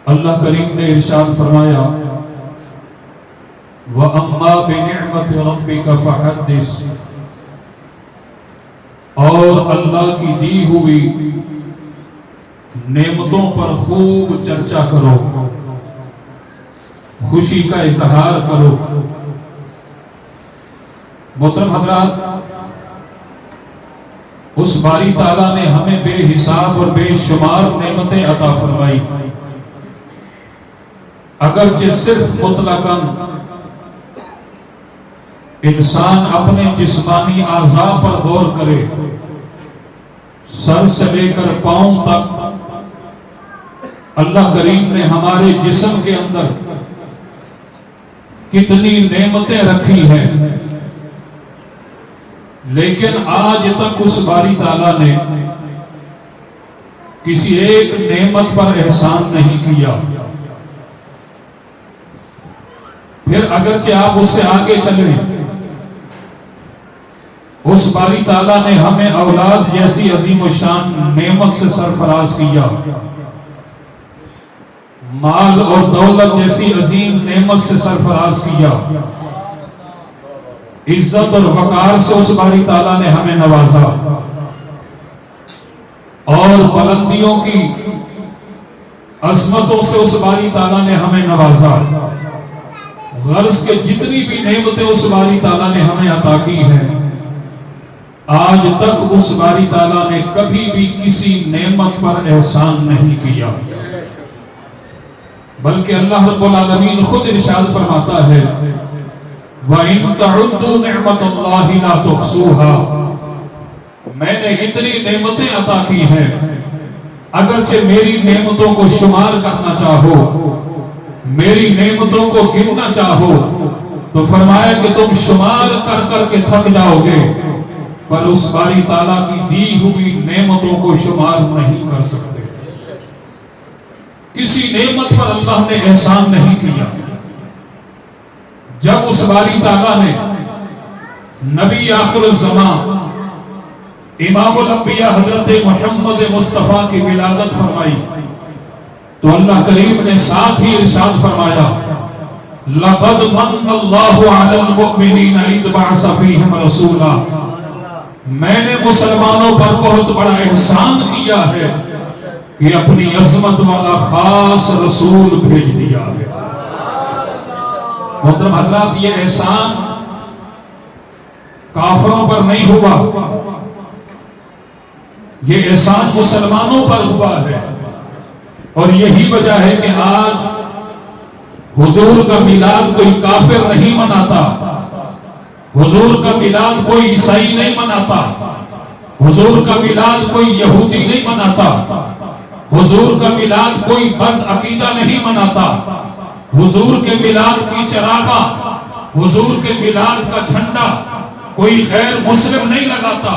اللہ کریم نے ارشاد فرمایا وَأَمَّا بِنِعْمَةِ رَبِّكَ فَحَدِّثْ، اور اللہ کی دی ہوئی نعمتوں پر خوب چرچا کرو، خوشی کا اظہار کرو۔ محترم حضرات، اس باری تعالیٰ نے ہمیں بے حساب اور بے شمار نعمتیں عطا فرمائی، اگرچہ صرف مطلقاً انسان اپنے جسمانی اعضاء پر غور کرے، سر سے لے کر پاؤں تک اللہ کریم نے ہمارے جسم کے اندر کتنی نعمتیں رکھی ہیں، لیکن آج تک اس باری تعالیٰ نے کسی ایک نعمت پر احسان نہیں کیا۔ پھر اگرچہ آپ اس سے آگے چلیں، اس باری تعالیٰ نے ہمیں اولاد جیسی عظیم الشان نعمت سے سرفراز کیا، مال اور دولت جیسی عظیم نعمت سے سرفراز کیا، عزت اور وقار سے اس باری تعالیٰ نے ہمیں نوازا، اور بلندیوں کی عظمتوں سے اس باری تعالیٰ نے ہمیں نوازا۔ غرض کے جتنی بھی نعمتیں اس باری تعالیٰ نے ہمیں عطا کی ہیں، آج تک اس باری تعالیٰ نے کبھی بھی کسی نعمت پر احسان نہیں کیا، بلکہ اللہ رب العالمین خود ارشاد فرماتا ہے وَإِن تَعُدُّوا نِعْمَةَ اللَّهِ لَا تُحْصُوهَا، میں نے اتنی نعمتیں عطا کی ہیں، اگرچہ میری نعمتوں کو شمار کرنا چاہو، میری نعمتوں کو گننا چاہو، تو فرمایا کہ تم شمار کر کر کے تھک جاؤ گے، پر اس باری تعالیٰ کی دی ہوئی نعمتوں کو شمار نہیں کر سکتے۔ کسی نعمت پر اللہ نے احسان نہیں کیا۔ جب اس باری تعالیٰ نے نبی آخر الزمان امام الانبیاء حضرت محمد مصطفیٰ کی ولادت فرمائی، تو اللہ کریم نے ساتھ ہی ارشاد فرمایا لَقَدْ مَنَّ اللَّهُ عَلَى الْمُؤْمِنِينَ إِذْ بَعَثَ فِيهِمْ رَسُولًا، میں نے مسلمانوں پر بہت بڑا احسان کیا ہے کہ اپنی عظمت والا خاص رسول بھیج دیا ہے۔ محترم حضرات، یہ احسان کافروں پر نہیں ہوا، یہ احسان مسلمانوں پر ہوا ہے، اور یہی وجہ ہے کہ آج حضور کا میلاد کوئی کافر نہیں مناتا، حضور کا میلاد کوئی عیسائی نہیں مناتا، حضور کا میلاد کوئی یہودی نہیں مناتا، حضور کا میلاد کوئی بد عقیدہ نہیں مناتا، حضور کے میلاد کی چراغاں، حضور کے میلاد کا جھنڈا کوئی غیر مسلم نہیں لگاتا،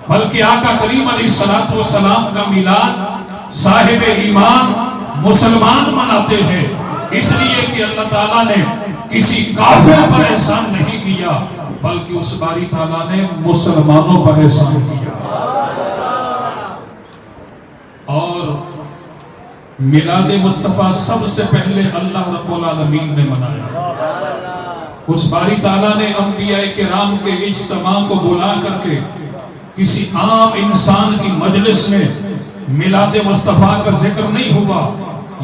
بلکہ آقا کریم علیہ السلام کا میلاد صاحب ایمان مسلمان مناتے ہیں، اس لیے کہ اللہ تعالیٰ نے کسی کافر پر احسان نہیں کیا، بلکہ اس باری تعالیٰ نے مسلمانوں پر احسان کیا۔ اور میلاد مصطفیٰ سب سے پہلے اللہ رب العالمین نے منایا۔ اس باری تعالیٰ نے انبیاء کرام کے اجتماع کو بلا کر کے کسی عام انسان کی مجلس میں میلاد مصطفیٰ کا ذکر نہیں ہوا،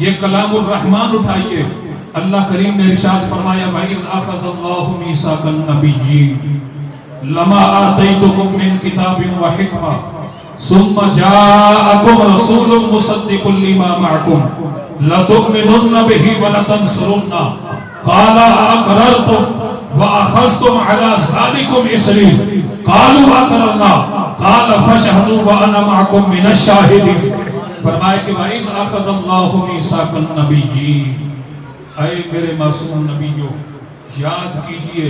یہ کلام الرحمن اٹھائیے، اللہ کریم نے ارشاد فرمایا وَإِذْ أَخَذَ اللَّهُ مِيثَاقَ النَّبِيِّينَ لَمَا آتَيْتُكُم مِّن كِتَابٍ وَحِكْمَةٍ ثُمَّ جَاءَكُمْ رَسُولٌ مُصَدِّقٌ لِّمَا مَعَكُمْ لَتُؤْمِنُنَّ بِهِ وَلَتَنصُرُنَّهُ قَالَ أَقْرَرْتُمْ وَأَخَذْتُمْ عَلَى ذَلِكُمْ إِصْرِي قَالُوا أَقْرَرْنَا قَالَ فَاشْهَدُوا وَأَنَا مَعَكُمْ مِنَ الشَّاهِدِينَ۔ فرمایا کہ وَإِذْ أَخَذَ اللَّهُ مِيثَاقَ النَّبِيِّينَ، اے میرے معصوم نبیوں، یاد کیجئے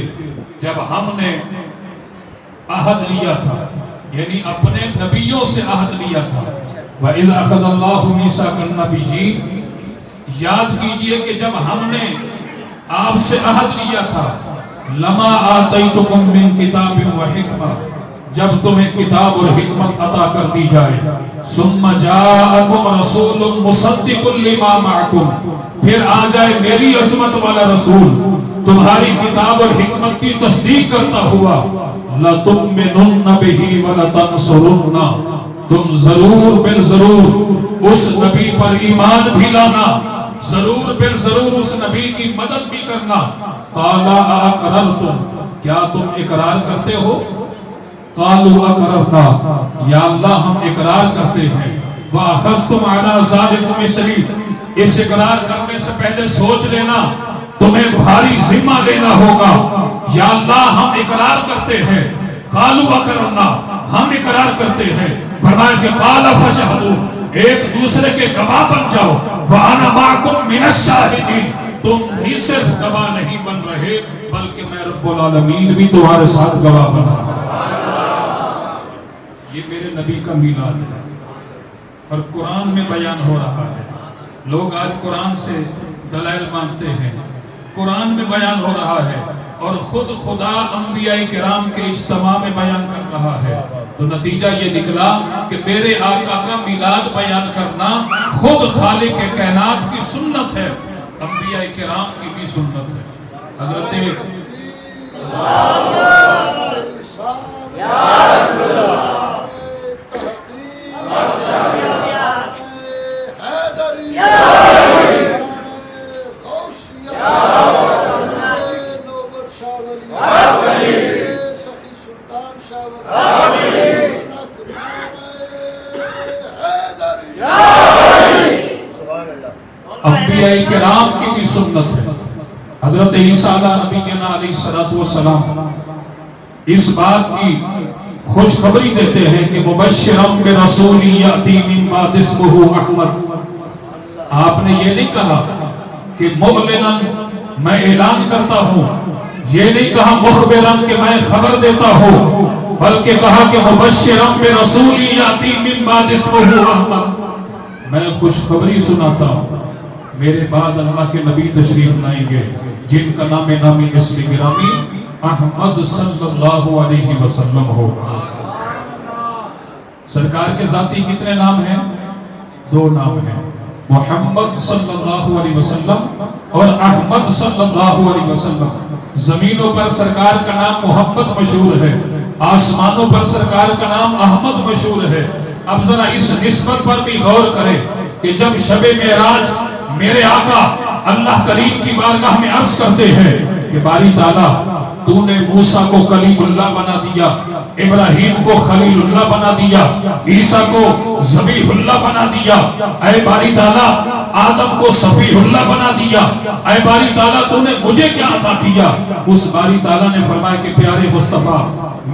جب ہم نے عہد لیا تھا، یعنی اپنے نبیوں سے عہد لیا تھا۔ وَإِذْ أَخَذَ اللَّهُ مِيثَاقَ النَّبِيِّينَ، یاد کیجئے کہ جب ہم نے آپ سے عہد لیا تھا، لَمَا آتَيْتُكُم مِّن كِتَابٍ وَحِكْمَةٍ، جب تمہیں کتاب اور حکمت عطا کر دی جائے ثم جاءکم رسول مصدق لما معکم، پھر آ جائے میری عظمت والا رسول تمہاری کتاب اور حکمت کی تصدیق کرتا ہوا، لَتُؤْمِنُنَّ بِهِ وَلَتَنْصُرُنَّ، تم ضرور بالضرور اس نبی پر ایمان بھی لانا، ضرور بالضرور اس نبی کی مدد بھی کرنا۔ قَالَ أَأَقْرَرْتُمْ، کیا تم اقرار کرتے ہو؟ قالوا اقررنا، یا اللہ ہم اقرار کرتے ہیں۔ وَأَخَذْتُمْ عَلَىٰ ذَلِكُمْ إِصْرِي، اس اقرار کرنے سے پہلے سوچ لینا تمہیں بھاری ذمہ لینا ہوگا۔ یا اللہ ہم اقرار کرتے ہیں۔ قالوا اقررنا، ہم اقرار کرتے ہیں۔ فرمایا کہ قَالَ فَاشْهَدُوا، ایک دوسرے کے گواہ بن جاؤ۔ وَأَنَا مَعَكُمْ مِنَ الشَّاهِدِينَ، تم بھی صرف گواہ نہیں بن رہے بلکہ میں رب العالمین بھی تمہارے ساتھ گواہ بن رہا ہوں۔ یہ میرے نبی کا میلاد ہے اور قرآن میں بیان ہو رہا ہے۔ لوگ آج قرآن سے دلائل مانگتے ہیں، قرآن میں بیان ہو رہا ہے اور خود خدا انبیاء کرام کے اجتماع میں بیان کر رہا ہے، تو نتیجہ یہ نکلا کہ میرے آقا کا میلاد بیان کرنا خود خالق کائنات کی سنت ہے، انبیاء کرام کی بھی سنت ہے۔ حضرت انبیاء کرام کی بھی سنت ہے۔ حضرت عیسیٰ علیہ السلام اس بات کی خوشخبری دیتے ہیں کہ مبشرم برسول یاتی من بعد اسمہ احمد، آپ نے یہ نہیں کہا کہ معلناً میں اعلان کرتا ہوں، یہ نہیں کہا مخبراً کہ میں خبر دیتا ہوں، بلکہ کہا کہ مبشرم برسول یاتی من بعد اسمہ احمد، میں خوشخبری سناتا ہوں میرے بعد اللہ کے نبی تشریف لائیں گے جن کا نام نامی اسم گرامی احمد صلی اللہ علیہ وسلم ہوگا۔ سرکار کے ذاتی کتنے نام ہیں؟ 2 نام ہیں، محمد صلی اللہ علیہ وسلم اور احمد صلی اللہ علیہ وسلم۔ زمینوں پر سرکار کا نام محمد مشہور ہے، آسمانوں پر سرکار کا نام احمد مشہور ہے۔ اب ذرا اس نسبت پر بھی غور کریں کہ جب شب معراج میرے آقا اللہ کریم کی بارگاہ میں عرض کرتے ہیں کہ باری تعالیٰ تو نے موسیٰ کو کلیم اللہ بنا دیا، ابراہیم کو خلیل اللہ بنا دیا، عیسیٰ کو ذبیح اللہ بنا دیا، اے باری تعالیٰ آدم کو صفیح اللہ بنا دیا، اے باری تعالیٰ تو نے مجھے کیا عطا کیا؟ اس باری تعالیٰ نے فرمایا کہ پیارے مصطفیٰ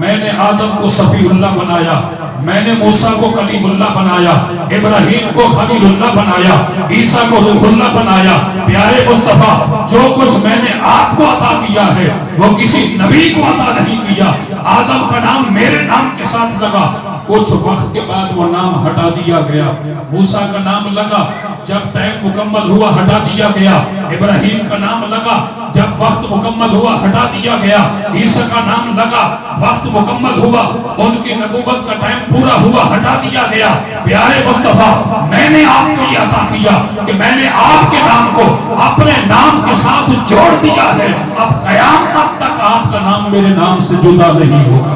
میں نے آدم کو صفیح اللہ بنایا، میں نے موسیٰ کو کلیم اللہ بنایا، ابراہیم کو خلیل اللہ بنایا، عیسیٰ کو روح اللہ بنایا۔ پیارے مصطفیٰ جو کچھ میں نے آپ کو عطا کیا ہے وہ کسی نبی کو عطا نہیں کیا۔ آدم کا نام میرے نام کے ساتھ لگا، کچھ وقت کے بعد وہ نام ہٹا دیا گیا، موسیٰ کا نام لگا، جب ٹائم مکمل ہوا ہٹا دیا گیا، ابراہیم کا نام لگا، جب وقت مکمل ہوا ہٹا دیا گیا، عیسیٰ کا نام لگا، وقت مکمل ہوا، ان کی نبوت کا ٹائم پورا ہوا ہٹا دیا گیا۔ پیارے مصطفیٰ میں نے آپ کو یہ عطا کیا کہ میں نے آپ کے نام کو اپنے نام کے ساتھ جوڑ دیا ہے، اب قیامت تک آپ کا نام میرے نام سے جدا نہیں ہوگا۔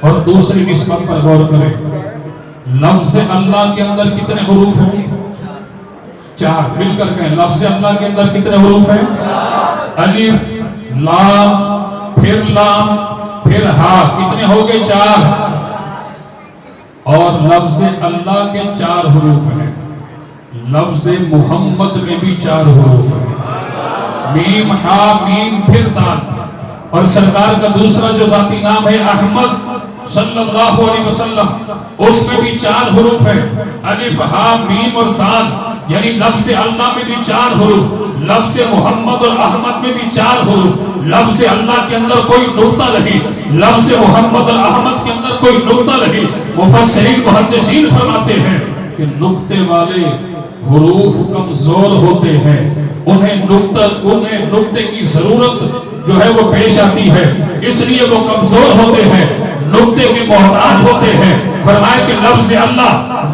اور دوسری نسبت پر غور کریں، لفظ اللہ کے اندر کتنے حروف ہیں؟ 4، مل کر کہیں لفظ اللہ کے اندر کتنے حروف ہیں؟ الف، لام، پھر ہا، کتنے ہو گئے؟ 4۔ اور لفظ اللہ کے 4 حروف ہیں، لفظ محمد میں بھی 4 حروف ہیں، میم، ہا، میم، پھر دال۔ اور سرکار کا دوسرا جو ذاتی نام ہے احمد صلی اللہ علیہ وسلم، اس میں بھی 4 حروف ہیں، الف، ہا، میم اور دال، یعنی لفظ اللہ میں بھی 4 حروف، لفظ محمد اور احمد میں بھی 4 حروف۔ لفظ اللہ کے اندر کوئی نقطہ نہیں، لفظ محمد اور احمد کے اندر کوئی نقطہ نہیں۔ مفسرین محدثین فرماتے ہیں کہ نقطے والے حروف کمزور ہوتے ہیں، انہیں نقطے کی ضرورت جو ہے وہ پیش آتی ہے، اس لیے وہ کمزور ہوتے ہیں، نقطے کے محتاج ہوتے ہیں۔ فرمایا کہ لفظ اللہ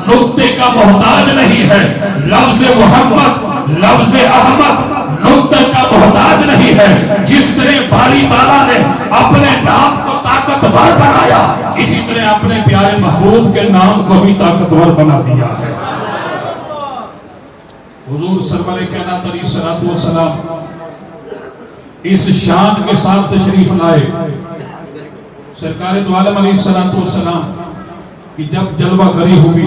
نقطے کا محتاج نہیں ہے، لفظ محمد، لفظ احمد نقطے کا محتاج نہیں ہے۔ جس طرح باری تعالیٰ نے اپنے نام کو طاقتور بنایا، اسی طرح اپنے پیارے محبوب کے نام کو بھی طاقتور بنا دیا ہے۔ حضور سرور کائنات علیہ الصلوۃ والسلام اس شان کے ساتھ تشریف لائے، سرکار دو عالم علیہ الصلوۃ والسلام کہ جب جلوہ گری ہوئی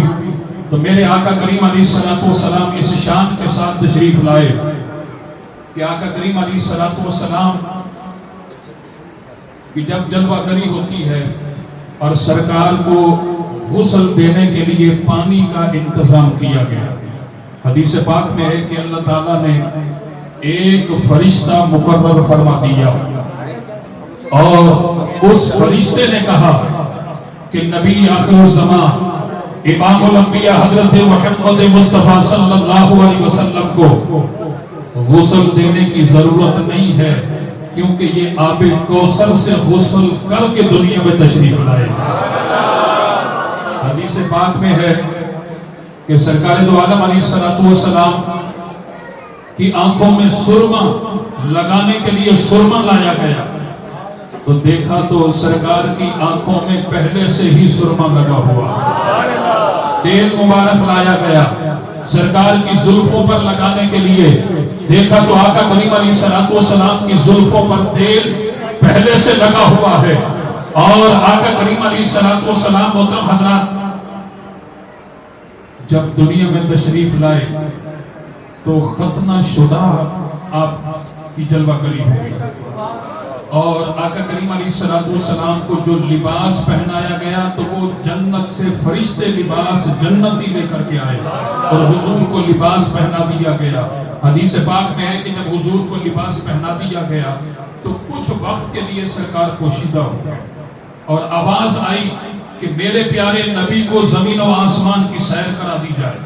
تو میرے آقا کریم علیہ الصلوۃ والسلام اس شان کے ساتھ تشریف لائے کہ آقا کریم علیہ الصلوۃ والسلام کہ جب جلوہ گری ہوتی ہے اور سرکار کو غسل دینے کے لیے پانی کا انتظام کیا گیا، حدیث پاک میں ہے کہ اللہ تعالیٰ نے ایک فرشتہ مقرر فرما دیا اور اس فرشتے نے کہا کہ نبی آخر الزمان امام الانبیاء حضرت محمد مصطفیٰ صلی اللہ علیہ وسلم کو غسل دینے کی ضرورت نہیں ہے، کیونکہ یہ آب کوثر سے غسل کر کے دنیا میں تشریف لائے۔ حدیث پاک میں ہے کہ سرکار دو عالم علیہ الصلوۃ والسلام کی آنکھوں میں سرما لگانے کے لیے سرما لایا گیا تو دیکھا تو سرکار کی آنکھوں میں پہلے سے ہی سرما لگا ہوا، تیل مبارک لایا گیا سرکار کی زلفوں پر لگانے کے لیے، دیکھا تو آقا کریم علیہ الصلوۃ والسلام کی زلفوں پر تیل پہلے سے لگا ہوا ہے، اور آقا کریم علیہ الصلوۃ والسلام محترم حضرات جب دنیا میں تشریف لائے تو ختنہ شدہ آپ کی جلوہ گری ہوئی، اور آقا کریم علیہ الصلوۃ والسلام کو جو لباس پہنایا گیا تو وہ جنت سے فرشتے لباس جنتی لے کر کے آئے اور حضور کو لباس پہنا دیا گیا۔ حدیث پاک میں ہے کہ جب حضور کو لباس پہنا دیا گیا تو کچھ وقت کے لیے سرکار پوشیدہ ہو اور آواز آئی کہ میرے پیارے نبی کو زمین و آسمان کی سیر کرا دی جائے،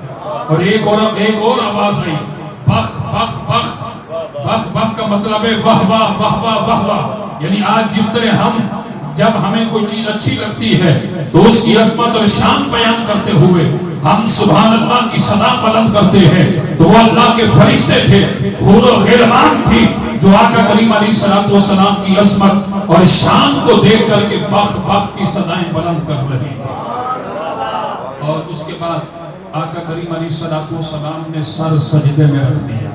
اور ایک اور آواز آئی بخ بخ بخ بخ بخ کا مطلب ہے واہ واہ واہ واہ واہ واہ، یعنی آج جس طرح ہم جب ہمیں کوئی چیز اچھی لگتی ہے تو اس کی عظمت اور شان بیان کرتے ہوئے ہم سبحان اللہ کی صدا بلند کرتے ہیں، تو وہ اللہ کے فرشتے تھے، حور و غلمان تھی جو آقا کریم علیہ الصلوۃ والسلام کی عظمت اور شان کو دیکھ کر کے بخ بخ کی صدائیں بلند کر رہی تھی۔ اور اس کے بعد آقا کریم علیہ الصلوۃ والسلام نے سر سجدے میں رکھ دیا۔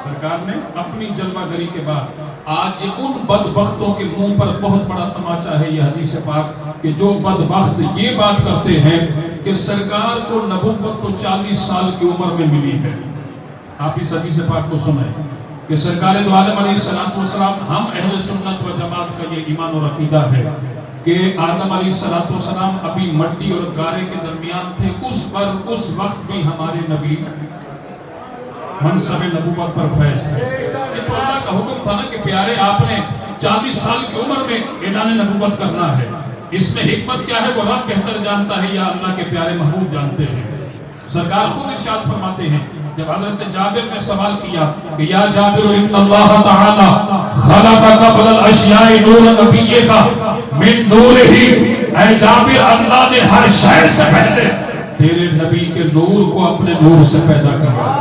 سرکار نے اپنی جلوہ گری کے بعد آج یہ ان بدبختوں کے منہ پر بہت بڑا تماچا ہے یہ حدیث پاک کہ جو بدبخت یہ بات کرتے ہیں کہ سرکار کو نبوت تو 40 سال کی عمر میں ملی ہے۔ آپ اس حدیث پاک کو سنیں کہ سرکار دو عالم علیہ الصلوۃ والسلام، ہم اہل سنت و جماعت کا یہ ایمان اور عقیدہ ہے کہ آدم علیہ الصلوۃ والسلام ابھی مٹی اور گارے کے درمیان تھے، اس وقت بھی ہمارے نبی منصب نبوت پر فیض تھے۔ یہ تو اللہ کا حکم تھا نا کہ پیارے آپ نے 40 سال کی عمر میں اعلان نبوت کرنا ہے، اس میں حکمت کیا ہے وہ رب بہتر جانتا ہے یا اللہ کے پیارے محبوب جانتے ہیں۔ سرکار خود ارشاد فرماتے ہیں جب حضرت جابر نے سوال کیا کہ یا جابر ان اللہ تعالی خلق قبل الاشیاء نور نبیہ کا من نور ہی، اے جابر اللہ نے ہر شے سے پہلے تیرے نبی کے نور کو اپنے نور سے پیدا کیا۔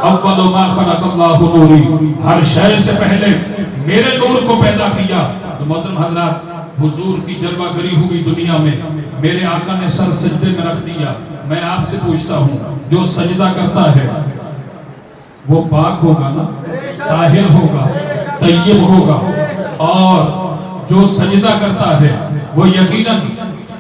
اول ما خلق اللہ نوری، ہر شے سے پہلے میرے نور کو پیدا کیا۔ تو محترم حضرات حضور کی جلوہ گری ہوئی دنیا میں میرے آقا نے سر سجدے میں رکھ دیا۔ میں آپ سے پوچھتا ہوں جو سجدہ کرتا ہے وہ پاک ہوگا نا، طاہر ہوگا، طیب ہوگا، اور جو سجدہ کرتا ہے وہ یقیناً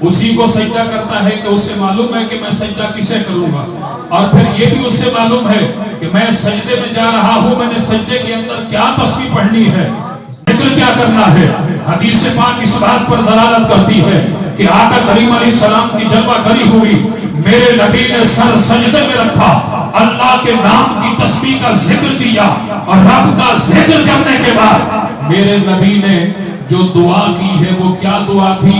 اسی کو سجدہ کرتا ہے کہ اسے معلوم ہے کہ میں سجدہ کسے کروں گا، اور پھر یہ بھی اسے معلوم ہے کہ میں سجدے میں جا رہا ہوں، میں نے سجدے کے اندر کیا تسبیح پڑھنی ہے، ذکر کیا کرنا ہے۔ حدیث پاک اس بات پر دلالت کرتی ہے کہ آقا کریم علیہ السلام کی جلوہ گری ہوئی، میرے نبی نے سر سجدے میں رکھا، اللہ کے نام کی تسبیح کا ذکر کیا، اور رب کا ذکر کرنے کے بعد میرے نبی نے جو دعا کی ہے وہ کیا دعا تھی؟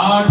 8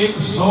100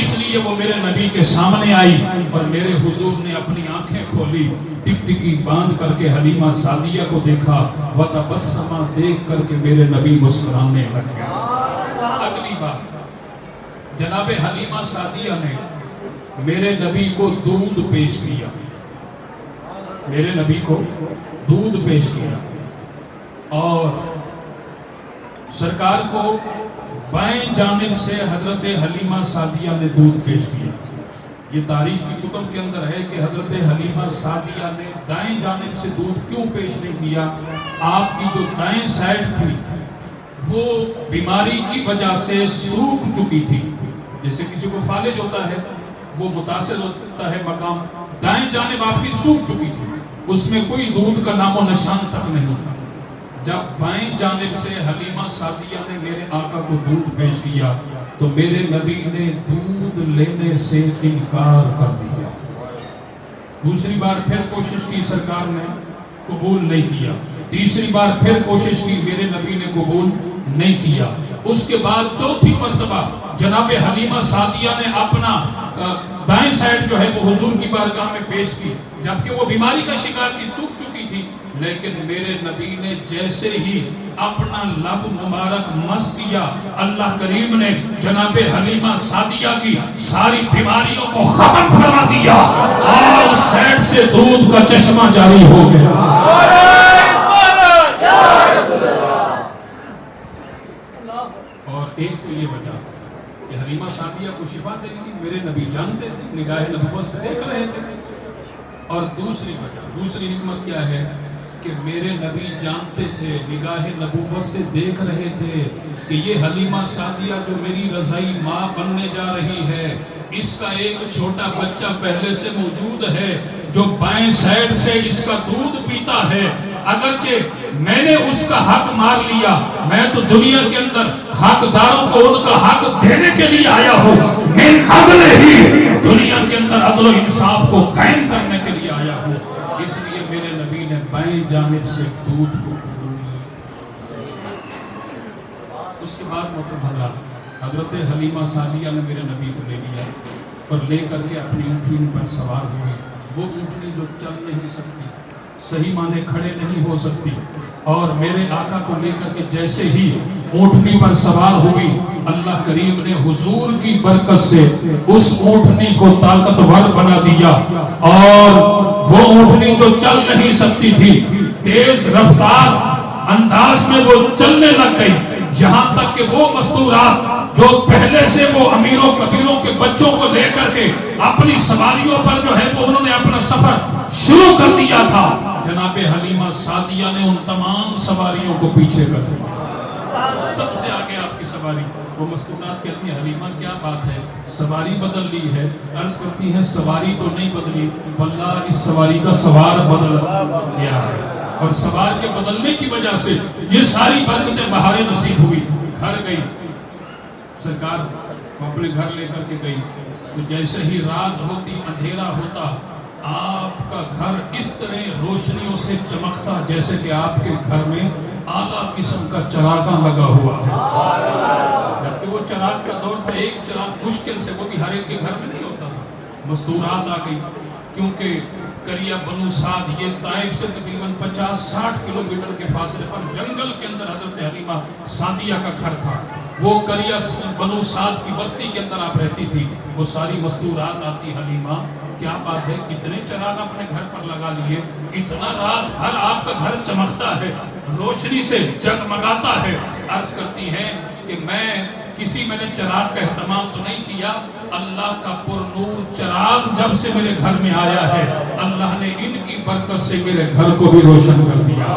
اس لیے وہ میرے نبی کے سامنے آئی اور میرے حضور نے اپنی آنکھیں کھولی، ٹکٹکی باندھ کر کے حلیمہ سعدیہ کو دیکھا، وتبسما دیکھ کر کے میرے نبی مسکرانے لگ گئے۔ اگلی بار جناب حلیمہ سعدیہ نے میرے نبی کو دودھ پیش کیا، میرے نبی کو دودھ پیش کیا، اور سرکار کو بائیں جانب سے حضرت حلیمہ سعدیہ نے دودھ پیش کیا۔ یہ تاریخ کی کتب کے اندر ہے کہ حضرت حلیمہ سعدیہ نے دائیں جانب سے دودھ کیوں پیش نہیں کیا؟ آپ کی جو دائیں سائڈ تھی وہ بیماری کی وجہ سے سوکھ چکی تھی، جیسے کسی کو فالج ہوتا ہے، وہ متاثر ہوتا ہے مقام، دائیں جانب آپ کی سوکھ چکی تھی، اس میں کوئی دودھ کا نام و نشان تک نہیں تھا۔ جب بائیں جانب سے حلیمہ سعدیہ نے میرے آقا کو دودھ پیش کیا تو میرے نبی نے دودھ لینے سے انکار کر دیا۔ دوسری بار پھر کوشش کی، سرکار نے قبول نہیں کیا۔ تیسری بار پھر کوشش کی، میرے نبی نے قبول نہیں کیا۔ اس کے بعد چوتھی مرتبہ جناب حلیمہ سعدیہ نے اپنا دائیں سائڈ جو ہے وہ حضور کی بارگاہ میں پیش کی، جبکہ وہ بیماری کا شکار تھی، سوکھ چکی تھی، لیکن میرے نبی نے جیسے ہی اپنا لب مبارک مس کیا، اللہ کریم نے جناب حلیمہ سعدیہ کی ساری بیماریوں کو ختم فرما دیا اور اس سائڈ سے دودھ کا چشمہ جاری ہو گیا۔ اور ایک تو یہ وجہ کہ حلیمہ سعدیہ کو شفا دینی تھی، میرے نبی جانتے تھے، نگاہ نبوت سے دیکھ رہے تھے۔ اور دوسری وجہ، دوسری حکمت کیا ہے کہ میرے نبی جانتے تھے، نگاہ نبوت سے دیکھ رہے تھے کہ یہ حلیمہ سعدیہ جو میری رضائی ماں بننے جا رہی ہے، اس کا ایک چھوٹا بچہ پہلے سے موجود ہے جو بائیں سائڈ سے اس کا دودھ پیتا ہے، اگرچہ میں نے اس کا حق مار لیا، میں تو دنیا کے اندر حقداروں کو ان کا حق دینے کے لیے آیا ہوں، من عدل ہی دنیا کے اندر عدل و انصاف کو قائم کرنے کے لیے آیا ہوں، اس لیے میرے نبی نے بائیں جانب سے دودھ کو قبول کیا۔ اس کے بعد مطلب حضرت حلیمہ سعدیہ نے میرے نبی کو لے لیا اور لے کر کے اپنی اونٹنی پر سوار ہوئی، وہ اونٹنی جو چل نہیں سکتی، صحیح معنی کھڑے نہیں ہو سکتی، اور میرے آقا کو لے کر کے جیسے ہی اونٹنی پر سوار ہوئی، اللہ کریم نے حضور کی برکت سے اس اونٹنی کو طاقتور بنا دیا، اور وہ اونٹنی جو چل نہیں سکتی تھی تیز رفتار انداز میں وہ چلنے لگ گئی، یہاں تک کہ وہ مستورات جو پہلے سے وہ امیروں کبیروں کے بچوں کو لے کر کے اپنی سواریوں پر جو ہے وہ انہوں نے اپنا سفر شروع کر دیا تھا، جناب حلیمہ سعدیہ نے ان تمام سواریوں کو پیچھے کر دیا، سب سے آگے آپ کی سواری۔ وہ مستورات کہتی ہیں حلیمہ کیا بات ہے، سواری بدل لی ہے؟ عرض کرتی ہیں سواری تو نہیں بدلی، واللہ اس سواری کا سوار بدل گیا ہے، اور سوار کے بدلنے کی وجہ سے یہ ساری برکتیں بہاریں نصیب ہوئی۔ گھر گئی سرکار، وہ اپنے گھر لے کر کے گئی تو جیسے ہی رات ہوتی، اندھیرا ہوتا، آپ کا گھر اس طرح روشنیوں سے چمکتا جیسے کہ آپ کے گھر میں اعلیٰ قسم کا چراغاں لگا ہوا ہے، جبکہ وہ چراغ کا دور تھا، ایک چراغ مشکل سے، وہ بھی ہر ایک کے گھر میں نہیں ہوتا تھا۔ مستورات آ گئی، کیونکہ قریہ بنو سعد یہ طائف سے تقریباً 50-60 کلومیٹر کے فاصلے پر جنگل کے اندر حضرت حلیمہ سعدیہ کا گھر تھا، وہ قریہ بنو سعد کی بستی کے اندر آپ رہتی تھی، وہ ساری مستورات آتی، حلیمہ کیا بات ہے، کتنے چراغ اپنے گھر پر لگا لیے، اتنا رات بھر آپ کا گھر چمکتا ہے، روشنی سے جگمگاتا ہے۔ عرض کرتی ہیں کہ میں نے چراغ کا اہتمام تو نہیں کیا، اللہ کا پر نور چراغ جب سے میرے گھر میں آیا ہے، اللہ نے ان کی برکت سے میرے گھر کو بھی روشن کر دیا۔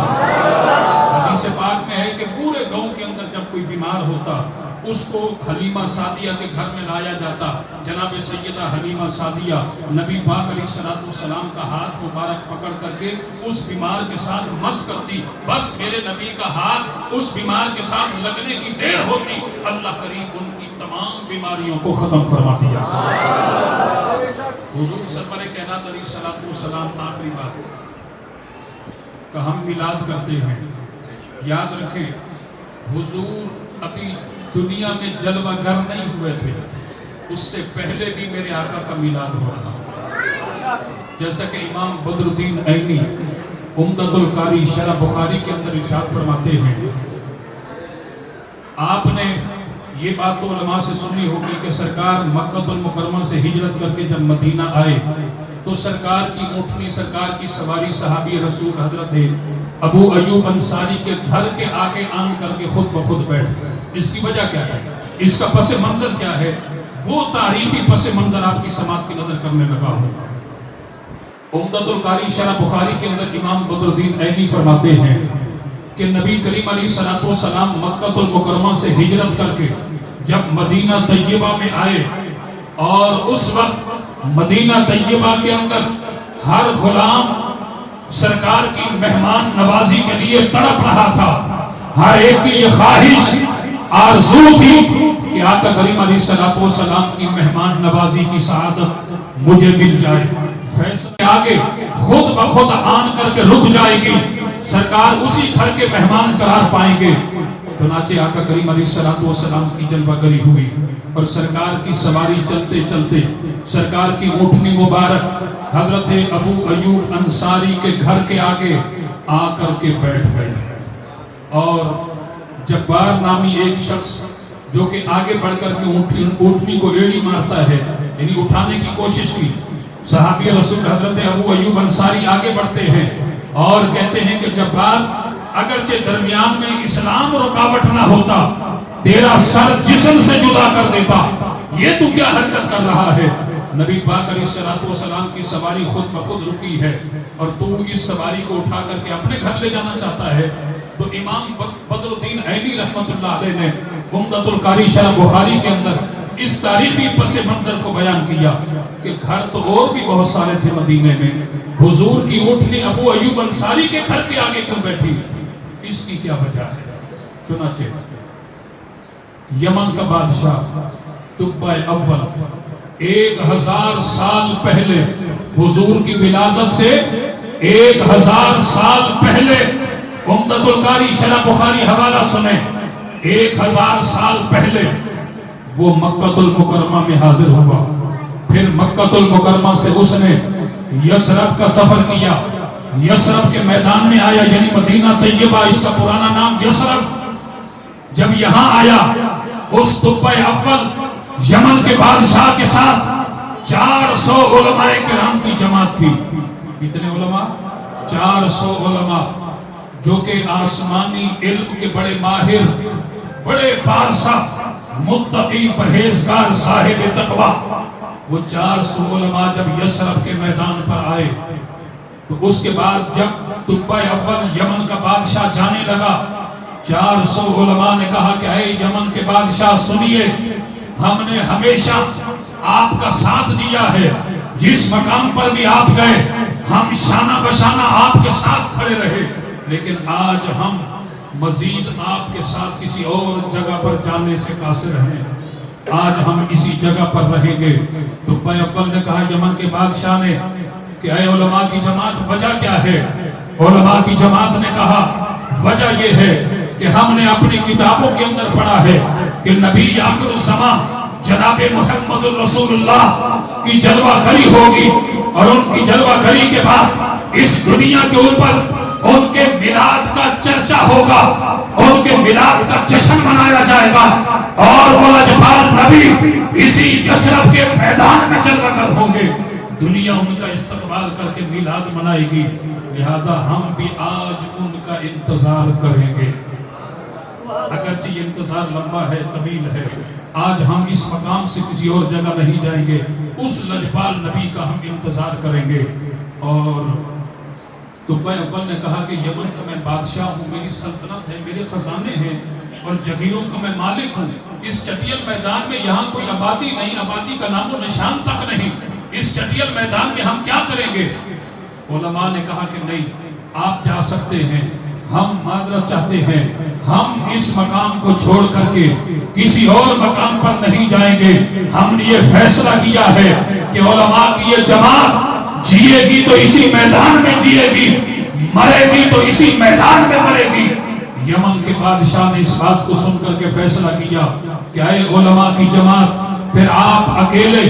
حدیث پاک میں ہے کہ پورے گاؤں کے اندر جب کوئی بیمار ہوتا اس کو حلیمہ سعدیہ کے گھر میں لایا جاتا، جناب سیدہ حلیمہ سعدیہ نبی پاک علیہ السلام کا ہاتھ مبارک پکڑ کر کے اس بیمار کے ساتھ مس کرتی، بس میرے نبی کا ہاتھ اس بیمار کے ساتھ لگنے کی دیر ہوتی، اللہ کریم ان کی تمام بیماریوں کو ختم فرما دیا۔ حضور سرور کائنات علیہ السلام آخری بات کا ہم میلاد کرتے ہیں، یاد رکھیں حضور ابھی دنیا میں جلوہ گر نہیں ہوئے تھے، اس سے پہلے بھی میرے آقا کا میلاد ہو رہا تھا. جیسا کہ امام بدر الدین عینی عمدۃ القاری شرح بخاری کے اندر ارشاد فرماتے ہیں، آپ نے یہ بات تو علماء سے سنی ہوگی کہ سرکار مکہ المکرمہ سے ہجرت کر کے جب مدینہ آئے تو سرکار کی اونٹنی، سرکار کی سواری صحابی رسول حضرت ابو ایوب انصاری کے گھر کے آگے آن کر کے خود بخود بیٹھ گئے. اس کی وجہ کیا ہے؟ اس کا پس منظر کیا ہے؟ وہ تاریخی پس منظر آپ کی سماعت کی نظر کرنے لگا ہوں. عمدۃ القاری شرح بخاری کے اندر امام بدر الدین عینی فرماتے ہیں کہ نبی کریم علیہ الصلوۃ والسلام مکہ المکرمہ سے ہجرت کر کے جب مدینہ طیبہ میں آئے، اور اس وقت مدینہ طیبہ کے اندر ہر غلام سرکار کی مہمان نوازی کے لیے تڑپ رہا تھا. ہر ایک کی یہ خواہش آرزو تھی کہ آقا کریم علیہ الصلوۃ والسلام کی مہمان نوازی کی سعادت مجھے مل جائے. فیصلے آگے خود بخود آن کر کے رک جائے گی، سرکار اسی گھر کے مہمان قرار پائیں گے. چنانچہ آقا کریم علیہ الصلوۃ والسلام کی جلوہ گری ہوئی اور سرکار کی سواری چلتے چلتے سرکار کی اونٹنی مبارک حضرت ابو ایوب انصاری کے گھر کے آگے آ کر کے بیٹھ گئے. اور جبار نامی ایک شخص جو کہ آگے بڑھ کر کے اونٹنی کو ایڑی مارتا ہے، یعنی اٹھانے کی کوشش کی. صحابی رسول حضرت ابو ایوب انصاری آگے بڑھتے ہیں اور کہتے ہیں کہ جبار، اگرچہ درمیان میں اسلام رکاوٹ نہ ہوتا، تیرا سر جسم سے جدا کر دیتا. یہ تو کیا حرکت کر رہا ہے؟ نبی پاک علیہ الصلوۃ والسلام کی سواری خود بخود رکی ہے اور تو اس سواری کو اٹھا کر کے اپنے گھر لے جانا چاہتا ہے. تو امام بدر الدین عینی رحمۃ اللہ علیہ نے عمدۃ القاری شرح بخاری کے اندر اس تاریخی پس منظر کو بیان کیا کہ گھر تو اور بھی بہت سارے تھے مدینے میں، حضور کی اونٹنی ابو ایوب انصاری کے گھر کے آگے کیوں بیٹھی؟ اس کی کیا وجہ ہے؟ چنانچہ یمن کا بادشاہ تبع اول 1000 سال پہلے، حضور کی ولادت سے 1000 سال پہلے، عمدۃ القاری شرح بخاری حوالہ سنیں، 1000 سال پہلے وہ مکہ المکرمہ میں حاضر ہوا. پھر مکہ المکرمہ سے اس نے یثرب کا سفر کیا، یثرب کے میدان میں آیا، یعنی مدینہ طیبہ، اس کا پرانا نام یثرب. جب یہاں آیا، اس تبع اول یمن کے بادشاہ کے ساتھ 400 علماء کرام کی جماعت تھی. کتنے علماء؟ 400 علماء جو کہ آسمانی علم کے بڑے ماہر، بڑے پارسا، متقی، پرہیزگار، صاحب تقوی. وہ 400 علماء جب یثرب کے میدان پر آئے تو اس کے بعد جب تبع اول یمن کا بادشاہ جانے لگا، 400 علماء نے کہا کہ اے یمن کے بادشاہ سنیے، ہم نے ہمیشہ آپ کا ساتھ دیا ہے، جس مقام پر بھی آپ گئے ہم شانہ بشانہ آپ کے ساتھ کھڑے رہے، لیکن آج ہم مزید آپ کے ساتھ کسی اور جگہ پر جانے سے قاصر ہیں، آج ہم اسی جگہ پر رہیں گے. تبع اول نے کہا یمن کے بادشاہ نے کہ اے علماء کی جماعت، وجہ کیا ہے؟ علماء کی جماعت نے کہا وجہ یہ ہے کہ ہم نے اپنی کتابوں کے اندر پڑھا ہے کہ نبی آخر الزمان جناب محمد رسول اللہ کی جلوہ گری ہوگی، اور ان کی جلوہ گری کے بعد اس دنیا کے اوپر ان کے میلاد کا چرچا ہوگا، ان کے میلاد کا جشن منایا جائے گا، اور وہ لجپال نبی اسی یثرب کے میدان میں جلوہ گر ہوں گے. دنیا ان کا استقبال کر کے میلاد منائے گی، لہذا ہم بھی آج ان کا انتظار کریں گے. اگرچہ یہ انتظار لمبا ہے، طویل ہے، آج ہم اس مقام سے کسی اور جگہ نہیں جائیں گے، اس لجپال نبی کا ہم انتظار کریں گے. اور تبع اول نے کہا کہ یمن کا میں بادشاہ ہوں، میری سلطنت ہے، میرے خزانے ہیں اور جگیروں کا میں مالک ہوں. اس چٹیل میدان میں یہاں کوئی آبادی نہیں، آبادی کا نام و نشان تک نہیں، اس چٹیل میدان میں ہم کیا کریں گے؟ علماء نے کہا کہ نہیں، آپ جا سکتے ہیں، ہم معذرت چاہتے ہیں، ہم اس مقام کو چھوڑ کر کے کسی اور مقام پر نہیں جائیں گے. ہم نے یہ فیصلہ کیا ہے کہ علماء کی یہ جماعت جیے گی تو اسی میدان میں جیے گی، مرے گی تو اسی میدان میں مرے گی. یمن کے بادشاہ نے اس بات کو سن کر کے فیصلہ کیا کہ اے علماء کی جماعت، پھر آپ اکیلے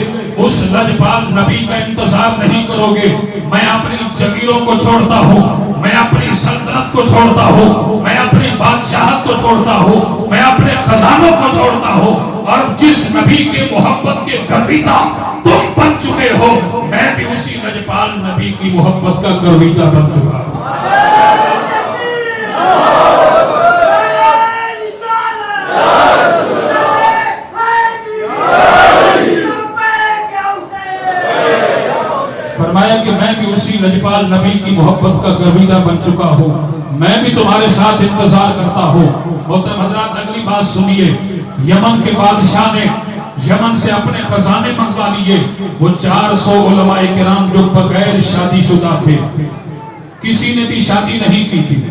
اس لجپال نبی کا انتظار نہیں کرو گے. میں اپنی جگیروں کو چھوڑتا ہوں, میں اپنی سلطنت کو چھوڑتا ہوں, میں اپنی بادشاہت کو چھوڑتا ہوں, میں اپنے خزانوں کو چھوڑتا ہوں, اور جس نبی کے محبت کے گرویدہ تم بن چکے ہو, میں بھی اسی لجپال نبی کی محبت کا گرویدہ بن چکا ہوں. فرمایا کہ میں بھی اسی لجپال نبی کی محبت کا گرویدہ بن چکا ہوں, میں بھی تمہارے ساتھ انتظار کرتا ہوں. محترم حضرات, اگلی بات سنیے. یمن کے بادشاہ نے یمن سے اپنے خزانے منگوا لیے. وہ 400 علماء کرام جو بغیر شادی شدہ تھے, کسی نے بھی شادی نہیں کی تھی.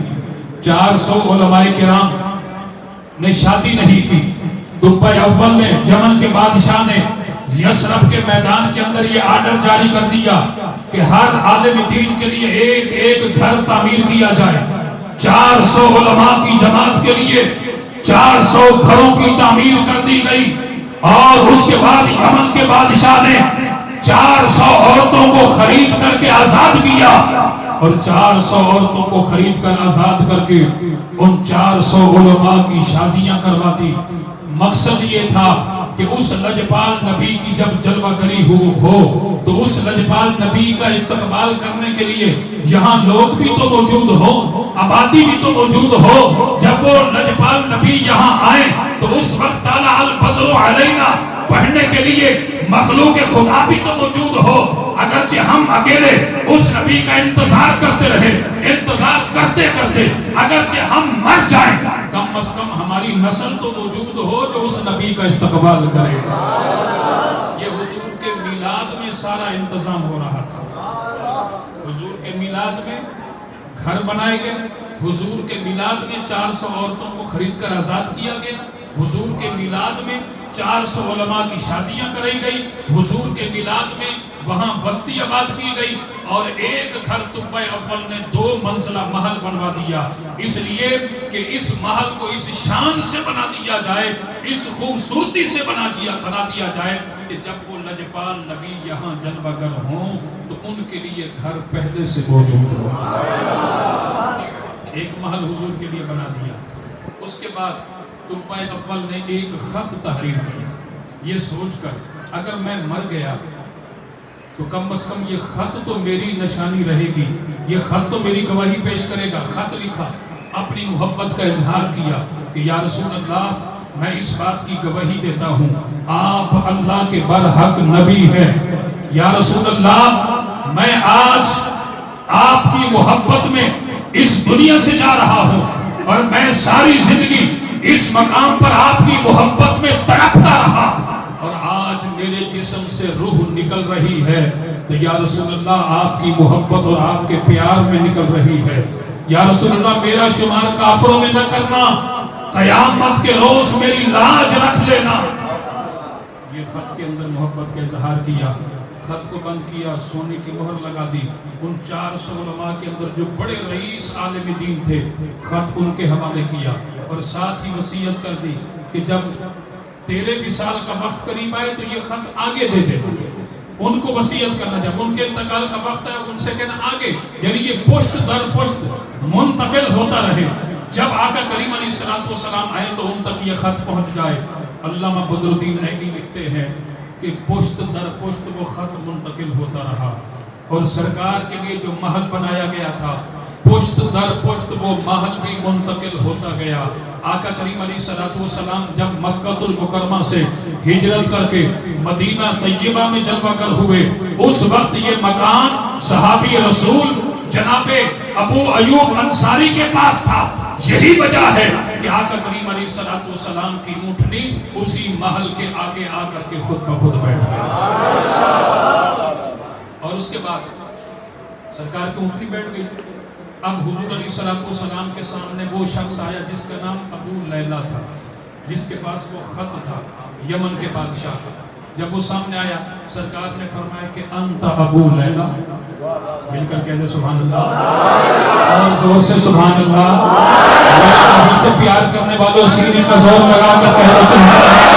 400 علماء کرام نے شادی نہیں کی. دبئی اول نے, یمن کے بادشاہ نے یسرب کے میدان کے اندر یہ آرڈر جاری کر دیا کہ ہر عالم دین کے لیے ایک ایک گھر تعمیر کیا جائے. 400 علماء کی جماعت کے لیے 400 گھروں کی تعمیر کر دی گئی. اور اس کے بعد یمن کے بادشاہ نے 400 عورتوں کو خرید کر کے آزاد کیا, اور 400 عورتوں کو خرید کر آزاد کر کے ان 400 علماء کی شادیاں کروا دی. مقصد یہ تھا کہ اس لجپال نبی کی جب جلوہ گری ہو تو اس لجپال نبی کا استقبال کرنے کے لیے یہاں لوگ بھی تو موجود ہو, آبادی بھی تو موجود ہو. جب وہ لجپال نبی یہاں آئے تو اس وقت طلع البدر علینا پڑھنے کے لیے مخلوق خدا بھی تو موجود ہو. اگرچہ ہم اکیلے اس نبی کا انتظار کرتے رہے, انتظار کرتے کرتے اگرچہ ہم مر جائیں, کم از کم ہماری نسل تو موجود ہو جو اس نبی کا استقبال کرے. یہ حضور کے میلاد میں سارا انتظام ہو رہا تھا. حضور کے میلاد میں گھر بنائے گئے, حضور کے میلاد میں 400 عورتوں کو خرید کر آزاد کیا گیا, حضور کے میلاد میں 400 علماء کی شادیاں کرائی گئی, حضور کے میلاد میں وہاں بستی آباد کی گئی, اور ایک گھر طبع اول نے 2 منزلہ محل بنوا دیا, اس لیے کہ اس محل کو اس شان سے بنا دیا جائے, اس خوبصورتی سے بنا دیا جائے کہ جب وہ لجپال نبی یہاں جلوہ گر ہوں تو ان کے لیے گھر پہلے سے موجود ہو. ایک محل حضور کے لیے بنا دیا. اس کے بعد طبع اول نے ایک خط تحریر کیا, یہ سوچ کر اگر میں مر گیا تو کم از کم یہ خط تو میری نشانی رہے گی, یہ خط تو میری گواہی پیش کرے گا. خط لکھا, اپنی محبت کا اظہار کیا کہ یا رسول اللہ, میں اس بات کی گواہی دیتا ہوں آپ اللہ کے برحق نبی ہیں. یا رسول اللہ, میں آج آپ کی محبت میں اس دنیا سے جا رہا ہوں, اور میں ساری زندگی اس مقام پر آپ کی محبت میں تڑپتا رہا, اور آج میرے جسم سے روح نکل رہی ہے, تو یا رسول اللہ آپ کی محبت اور آپ کے پیار میں نکل رہی ہے. یا رسول اللہ, میرا شمار کافروں میں نہ کرنا, قیامت کے روز میری لاج رکھ لینا. یہ خط کے اندر محبت کا اظہار کیا, خط کو بند کیا, سونے کی مہر لگا دی. ان 400 علماء کے اندر جو بڑے رئیس عالم دین تھے, خط ان کے حوالے کیا, اور ساتھ ہی وصیت کر دی کہ جب تیرے وصال کا وقت قریب آئے تو یہ خط آگے دے دے. ان کو وصیت کرنا, جب ان کے انتقال کا وقت ہے ان سے کہنا آگے, یعنی یہ پشت در پشت منتقل ہوتا رہے. جب آقا کریم علیہ السلام آئے تو ان تک یہ خط پہنچ جائے. علامہ بدر الدین عینی لکھتے ہیں کہ پشت در پشت وہ خط منتقل ہوتا رہا, اور سرکار کے لیے جو محل بنایا گیا تھا پشت در پشت وہ محل بھی منتقل ہوتا گیا. آقا کریم علیہ السلام جب مکہ المکرمہ سے ہجرت کر کے مدینہ طیبہ میں جلوہ گر ہوئے, اس وقت یہ مکان صحابی رسول جناب ابو ایوب انصاری کے پاس تھا. یہی وجہ ہے کہ آقا کریم علیہ السلام کی اونٹنی اسی محل کے آگے آ کر کے خود بخود بیٹھ گئی. اور اس کے بعد سرکار کی اونٹنی بیٹھ گئی. اب حضور علیہ السلام کے سامنے وہ شخص آیا جس کا نام ابو لیلہ تھا, جس کے پاس وہ خط تھا یمن کے بادشاہ کا. جب وہ سامنے آیا, سرکار نے فرمایا کہ انت ابو لیلہ. مل کر کہتے سبحان اللہ, اور زور سے سبحان اللہ. نبی سے پیار کرنے والوں سینے کا زور لگا کر کہتے سبحان اللہ.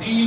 3